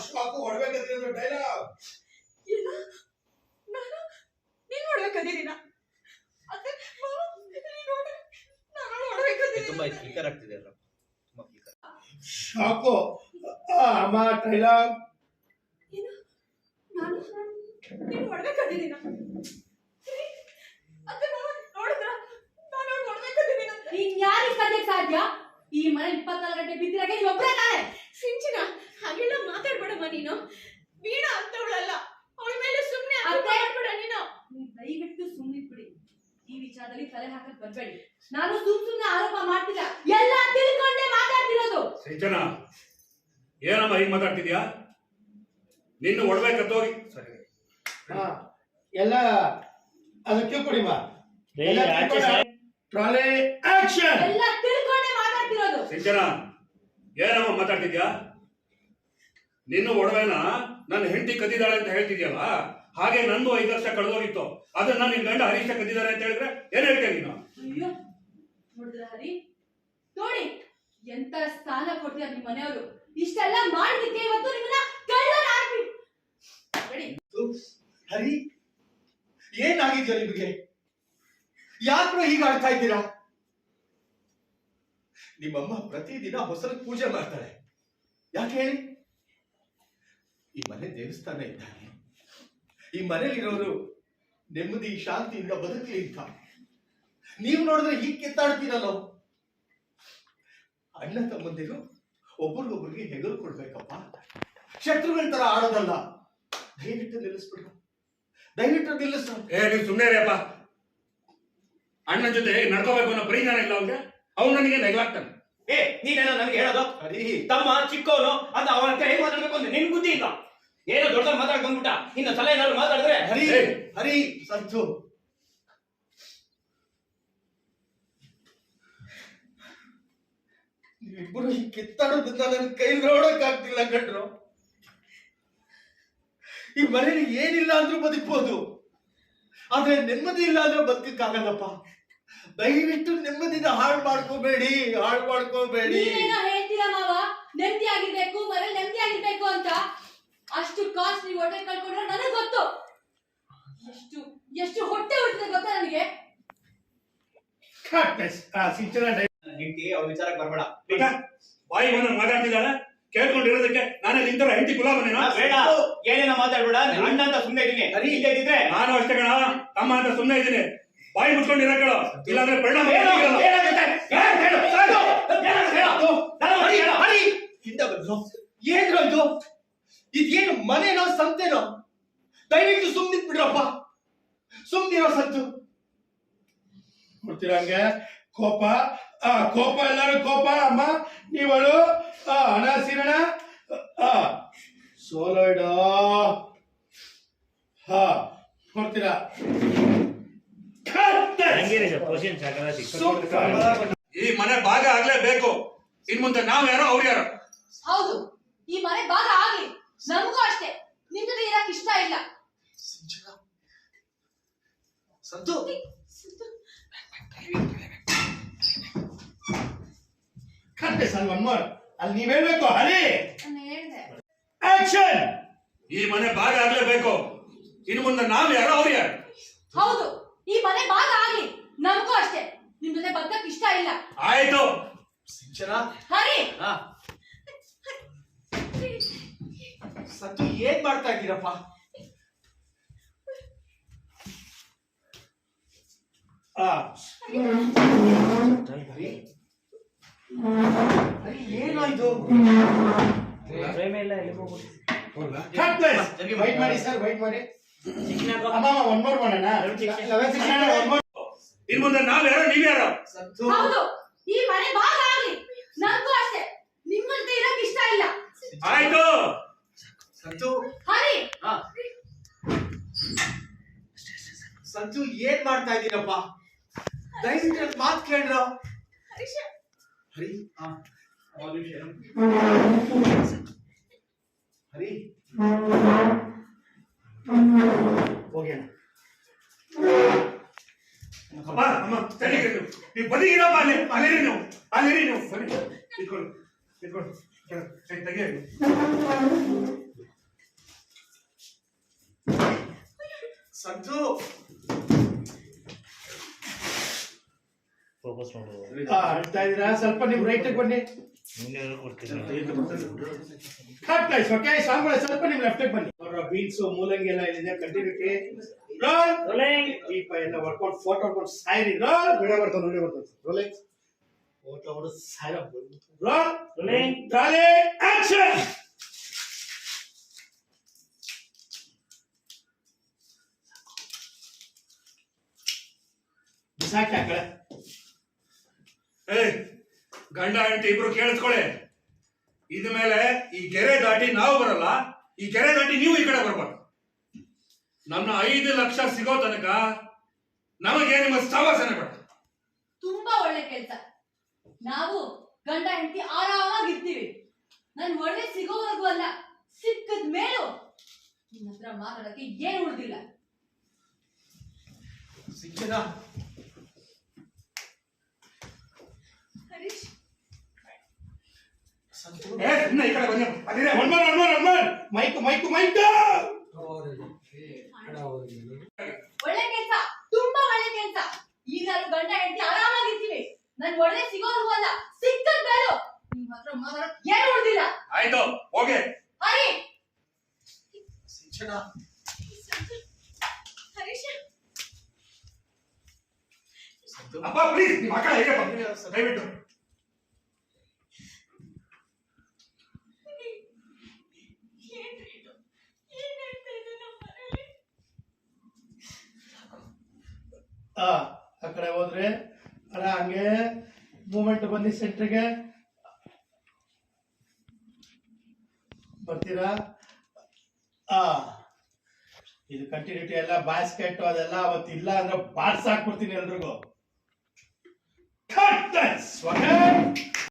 ಸಾಕು ಹೊಡ್ಬೇಕಂತ ಡೈಲಾಗ್ ಏನು ನಾನು ನೀನು ಹೊಡ್ಬೇಕಂದಿದ್ದೀನ ಅತ್ತೆ ನಾನು ಹೊಡ್ಬೇಕಂದಿದ್ದೀನಿ ತುಂಬಾ ಕ್ಲಿಕರ್ ಆಗ್ತಿದೆ ಅಲ್ಲ ತುಂಬಾ ಕ್ಲಿಕರ್ ಸಾಕು ಅಮ್ಮ ಡೈಲಾಗ್ ಏನು ನಾನು ನೀನು ಹೊಡ್ಬೇಕಂದಿದ್ದೀನ ಅತ್ತೆ ನೋಡಿದ್ರ ನಾನು ಹೊಡ್ಬೇಕಂದಿದ್ದೀನ ಇನ್ಯಾರಿಗೆ ಸಾಧ್ಯಕ್ಕೆ ಸಾಧ್ಯ ಈ ಮನೆ 24 ಗಂಟೆ ಬಿದ್ದಿರಾಗೆ ಒಬ್ಬರೇ ತಾನೆ ಸಿಂಚಿನ ಹಾಗೆಲ್ಲ ಮಾತಾಡ್ಬೇಡಮ್ಮ ನೀನು ವೀಣಾ ಅಂತವಳಲ್ಲ ಅವಳ ಮೇಲೆ ಸುಮ್ಮನೆ ಮಾತಾಡ್ಬೇಡ ನೀನು ದಯವಿಟ್ಟು ಸುಮ್ಮನಿದ್ಬಿಡಿ ಈ ವಿಚಾರದಲ್ಲಿ ತಲೆ ಹಾಕಕ್ ಬರ್ಬೇಡಿ ನಾನು ಸುಮ್ಮನೆ ಆರೋಪ ಮಾಡ್ತಿಲ್ಲ ಎಲ್ಲ ತಿಳ್ಕೊಂಡೇ ಮಾತಾಡ್ತಿರೋದು ಸಿಂಚನ ಏನಮ್ಮ ಹೀಗೆ ಮಾತಾಡ್ತಿದ್ಯಾ ನಿನ್ನ ಹೊಡ್ಬೇಕಂತೋಗಿ ಸರಿ ಎಲ್ಲ ಅದಕ್ಕೆ ಕೊಡಿಮ್ಮ ಟ್ರಾಲಿ ಆಕ್ಷನ್ ಎಲ್ಲ ತಿಳ್ಕೊಂಡೇ ಮಾತಾಡ್ತಿರೋದು ಸಿಂಚನ ಏನಮ್ಮ ಮಾತಾಡ್ತಿದ್ಯಾ ನಿನ್ನ ಒಡವೆನ ನನ್ನ ಹೆಂಡತಿ ಕದ್ದಿದ್ದಾಳೆ ಅಂತ ಹೇಳ್ತಿದ್ಯಲ್ಲ ಹಾಗೆ ನಂದು 5 ವರ್ಷ ಕಳೆದೋಗಿತ್ತು ಅದನ್ನ ನಿನ್ ಗಂಡ ಹರೀಶ ಕದ್ದಿದ್ದಾರೆ ಅಂತ ಹೇಳಿದ್ರೆ ಏನ್ ಹೇಳ್ತೇನೆ ನೀನು ಅಯ್ಯೋ ನೋಡಿದ್ರ ಹರಿ ನೋಡಿ ಎಂತ ಸ್ಥಾನ ಕೊಡ್ತೀರ ನಿಮ್ಮ ಮನೆಯವರು ಇಷ್ಟೆಲ್ಲ ಮಾಡಿದಕ್ಕೆ ಇವತ್ತು ನಿಮ್ಮನ್ನ ಕಳ್ಳರಾಗ್ಬಿಡಿ ಹರಿ ಏನಾಗಿದ್ಯೋ ನಿಮಗೆ ಯಾಕ್ರೋ ಹೀಗೆ ಆಡ್ತಾ ಇದ್ದೀರಾ ನಿಮ್ಮಮ್ಮ ಪ್ರತಿದಿನ ಹೊಸಲು ಪೂಜೆ ಮಾಡ್ತಾಳೆ ಯಾಕೆ ಹೇಳಿ ಈ ಮನೆ ದೇವಸ್ಥಾನ ಇದ್ದಾಗೆ ಈ ಮನೆಯಲ್ಲಿರೋರು ನೆಮ್ಮದಿ ಶಾಂತಿಯಿಂದ ಬದುಕಲಿ ಅಂತ ನೀವು ನೋಡಿದ್ರೆ ಹೀಗೆ ಕಿತ್ತಾಡ್ತೀರಲ್ಲೋ ಅಣ್ಣ ತಮ್ಮಂದಿರು ಒಬ್ಬರಿಗೊಬ್ಬರಿಗೆ ಹೆಗಲು ಕೊಡ್ಬೇಕಪ್ಪ ಶತ್ರುಗಳ ತರ ಆಡೋದಲ್ಲ ದಯವಿಟ್ಟು ನಿಲ್ಲಿಸ್ಬಿಡು ದಯವಿಟ್ಟು ನಿಲ್ಲಿಸು ನೀವು ಸುಮ್ಮನೆ ರೀ ಅಪ್ಪ ಅಣ್ಣನ ಜೊತೆ ನಡ್ಕೋಬೇಕು ಅನ್ನೋ ಪರಿಜ್ಞಾನ ಇಲ್ಲ ಅವ್ನಿಗೆ ಅವ್ನು ನನಗೆ ನೆಗ್ಲಾಗ್ತಾನೆ ನೀನೇನೋ ನನಗೆ ಹೇಳೋದು ಹರಿ ತಮ್ಮ ಚಿಕ್ಕವನು ಅಂತ ಅವನ ಹತ್ರ ಹೇಗೆ ಮಾತಾಡ್ಬೇಕು ಅಂತ ನಿನ್ ಬುದ್ಧಿ ಇಲ್ಲ ಏನೋ ದೊಡ್ಡ ಮಾತಾಡ್ ಬಂದ್ಬಿಟ್ಟ ಇನ್ನು ತಲೆ ಏನಾದ್ರು ಮಾತಾಡಿದ್ರೆ ಹರಿ ಹರಿ ಸಂತು ನೀವಿಬ್ಬರು ಈ ಕಿತ್ತಾಡೋದನ್ನ ನನ್ನ ಕೈ ನೋಡಕ್ ಆಗ್ತಿಲ್ಲ ಕಣ್ರು ಈ ಮನೇಲಿ ಏನಿಲ್ಲ ಅಂದ್ರೂ ಬದುಕ್ಬೋದು ಆದ್ರೆ ನೆಮ್ಮದಿ ಇಲ್ಲ ಅಂದ್ರೆ ಬದುಕಕ್ಕಾಗಲ್ಲಪ್ಪ ದಯವಿಟ್ಟು ನೆಮ್ಮದಿನ ಹಾಳು ಮಾಡ್ಕೋಬೇಡಿ ನೀವೇನೋ ಹೇಳ್ತೀರಾ ಮಾವ ನೆಮ್ಮದಿ ಆಗಿರ್ಬೇಕು ಮನೆ ನೆಮ್ಮದಿ ಆಗಿರ್ಬೇಕು ಅಂತ ಅಷ್ಟು ಕಾಸ್ಟ್ ನೀವು ಹೊಟ್ಟೆ ಕಳ್ಕೊಂಡ್ರೆ ನನಗೆ ಗೊತ್ತು ಎಷ್ಟು ಎಷ್ಟು ಹೊಟ್ಟೆ ಉಳಿದಿದೆ ಗೊತ್ತಾ ನನಗೆ ಹೆಂಡತಿ ಅವ್ರ ವಿಚಾರಕ್ಕೆ ಬರ್ಬೇಡ ಬಾಯಿ ಬಂದು ಮಾತಾಡ್ತಿದ್ದಾಳೆ ಕೇಳ್ಕೊಂಡಿರೋದಕ್ಕೆ ನಾನೇ ನಿಂತರ ಹೆಂಡತಿ ಗುಲಾಮನೇನಾ ಬೇಡ ಏನೇನೋ ಮಾತಾಡ್ಬೇಡ ಅಣ್ಣ ಅಂತ ಸುಮ್ಮನೆ ಇದೀನಿ ಇದ್ದಿದ್ರೆ ನಾನು ಅಷ್ಟೇ ಕಣ ತಮ್ಮ ಅಂತ ಸುಮ್ಮನೆ ಇದ್ದೀನಿ ಬಾಯಿ ಮುಚ್ಕೊಂಡಿರೋ ಕೇಳೋ ಇಲ್ಲಾಂದ್ರೆ ಪರಿಣಾಮ ಏನ್ರೋ ಇದು ಇದೇನು ಮನೇನೋ ಸಂತೆನೋ ದಯವಿಟ್ಟು ಸುಮ್ನಿತ್ ಬಿಡ್ರಪ್ಪ ಸುಮ್ನಿರೋ ಸಂತು ನೋಡ್ತೀರಂಗೆ ಕೋಪ ಕೋಪ ಎಲ್ಲರೂ ಕೋಪ ಅಮ್ಮ ನೀವಳು ಹಣ ಸಿರಣ ಸೋಲೋಯ್ಡ ನೋಡ್ತೀರಾ ಈ ಮನೆ ಭಾಗ ಆಗ್ಲೇಬೇಕು ಇನ್ ಮುಂದೆ ನಾವ್ ಯಾರೋ ಅವ್ರು ಯಾರೋ ಹೌದು ಈ ಮನೆ ಭಾಗ ಆಗ್ಲಿ ನಮಗೂ ಅಷ್ಟೇ ನಿಮ್ ಜೊತೆ ಇರಕ್ ಇಷ್ಟ ಇಲ್ಲ ಸಂತು ಕಟ್ಟೆ ಸರ್ ಒನ್ ಮೋರ್ ಅಲ್ಲಿ ನೀವ್ ಹೇಳ್ಬೇಕು ಹರಿ ನಾನು ಹೇಳ್ದೆ ಆಕ್ಷನ್ ಈ ಮನೆ ಭಾಗ ಆಗ್ಲೇಬೇಕು ಇನ್ ಮುಂದೆ ನಾವ್ ಯಾರೋ ಅವ್ರು ಯಾರು ಹೌದು ಈ ಮನೆ ಭಾಗ ಆಗ್ಲಿ ನಮಗೂ ಅಷ್ಟೇ ನಿಮ್ ಜೊತೆ ಬದುಕಕ್ ಇಷ್ಟ ಇಲ್ಲ ಆಯ್ತು ಸಿಂಚನ ಹರಿ ಸಂತು ಏನ್ ಮಾಡ್ತಾ ಇದ್ದೀರಪ್ಪ ಏನೋ ಇದು ವೈಟ್ ಮಾಡಿ ಸರ್ ವೈಟ್ ಮಾಡಿ ಒನ್ ಮೋರ್ ಮಾಡೋಣ ಇನ್ ಮುಂದೆ ನಾವ್ ಯಾರೋ ನೀವ್ ಯಾರೋ ಹೌದು ಈ ಮನೆ ಭಾಗ ಆಗ್ಲಿ ನಮಗೂ ಅಷ್ಟೇ ನಿಮ್ ಜೊತೆ ಇರಕ್ ಇಷ್ಟ ಇಲ್ಲ ಆಯ್ತು ಸಂತು ಹರಿ ಸಂತು ಏನ್ ಮಾಡ್ತಾ ಇದ್ದೀರಪ್ಪ ದಯವಿಟ್ಟು ಮಾತು ಕೇಳ್ರ ಹರಿ ಹರಿ ಹೋಗ್ಯಾನ ಅಮ್ಮ ಅಮ್ಮ ನೀವು ಬದಿಗಿರಪ್ಪ ಅಲ್ಲಿರಿ ನೀವು ಬನ್ನಿ ಇಟ್ಕೊಳ್ಳಿ ತೆಗೆ. ಸಂತು ಫೋಕಸ್ ಮಾಡು. ಅಳ್ತಾ ಇದೀರಾ? ಸ್ವಲ್ಪ ನೀವು ರೈಟ್ ಬನ್ನಿ. ನೀನೇನು ಕೊಡ್ತೀನಿ. Cut lies okay. ಸಾಂಬಳ ಸ್ವಲ್ಪ ನೀವು ಲೆಫ್ಟ್ ಬನ್ನಿ. ಅವರ ಬೀನ್ಸ್ ಮೂಲಂಗಿ ಎಲ್ಲ ಇಲ್ಲಿದೆ. Continuity rolling. ದೀಪ ಎಲ್ಲ ವರ್ಕೌಟ್ ಫೋಟೋ ಹೊಡ್ಕೊಂಡು ಸಾಯಿರಿ. ರೋಲ್. ವಿಡಿಯೋ ಬರ್ತಾನೆ ರೋಲಿಂಗ್. ಫೋಟೋ ಹೊಡೆದು ಸಾಯಿರ. ರೋಲ್. ರೋಲಿಂಗ್. Trolley action. ಬಿಸಾಕಿ ಆ ಕಡೆ. ಗಂಡ ಹೆಂಡತಿ ಇಬ್ರು ಕೇಳಿಸ್ಕೊಳ್ಳಿ. ಇದ ಮೇಲೆ ಈ ಗೆರೆ ದಾಟಿ ನಾವು ಬರಲ್ಲ, ಈ ಗೆರೆ ದಾಟಿ ನೀವು ಈ ಕಡೆ ಬರ್ಬಾರ್ದು. ನಮ್ಮ 5 ಲಕ್ಷ ಸಿಗೋ ತನಕ ನಮಗೆ ನಿಮ್ಮ ಸವಾಸನೆ ಬೇಡ. ತುಂಬಾ ಒಳ್ಳೆ ಕೆಲಸ. ನಾವು ಗಂಡ ಹೆಂಡತಿ ಆರಾಮಾಗಿರ್ತೀವಿ. ನನ್ ಒಳ್ಳೆ ಸಿಗೋವರೆಗೂ ಅಲ್ಲ, ಸಿಕ್ಕದ ಮೇಲೂ ನಿನ್ನ ಹತ್ರ ಮಾತಾಡಕ್ಕೆ ಏನು ಉಳಿದಿಲ್ಲ. ಸಿಂಚನ ಹರೀಶ್ ಸಂತು ಸುಮ್ಮನೆ ಈ ಕಡೆ ಬನ್ನಿ. ಅದಿರೇ ಮೈಕ್ ಒಳ್ಳೆ ಕೆಲಸ, ತುಂಬಾ ಒಳ್ಳೆ ಕೆಲಸ. ಈಗ ನಾನು ಗಂಡ ಹೆಂಡತಿ ಆರಾಮಾಗಿರ್ತೀವಿ. ನನ್ ಒಳ್ಳೆ ಸಿಗೋವರೆಗೂ ಅಲ್ಲ, ಸಿಕ್ಕದ ಮೇಲೂ ನಿಮ್ ಹತ್ರ ಮಾತಾಡಕ್ಕೆ ಏನು ಉಳಿದಿಲ್ಲ. ಆಯ್ತು ಹೋಗಿ. ಹರಿ ಸಿಂಚನ ಹರೀಶ್ ಸಂತು ಅಪ್ಪ ಪ್ಲೀಸ್ ನಿಮ್ಮ ಮಕ್ಕಳ ಹೇಗೆ ದಯವಿಟ್ಟು. ಏನ್ರಿ ಇದು? ಏನ್ ನಡೀತಾ ಇದೆ ನಮ್ಮ ಮನೇಲಿ? ಆ ಕಡೆ ಹೋದ್ರೆ ಅಲ್ಲ ಹಂಗೆ ಮೂಮೆಂಟ್ ಬನ್ನಿ. ಸೆಂಟ್ರಿಗೆ ಬರ್ತೀರಾ? ಇದು ಕಂಟಿನ್ಯೂಟಿ ಎಲ್ಲ ಬಾಸ್ಕೆಟ್ ಅದೆಲ್ಲ ಅವತ್ತಿಲ್ಲ ಅಂದ್ರೆ ಬಾರ್ಸ್ ಹಾಕ್ಬಿಡ್ತೀನಿ ಎಲ್ರಿಗೂ.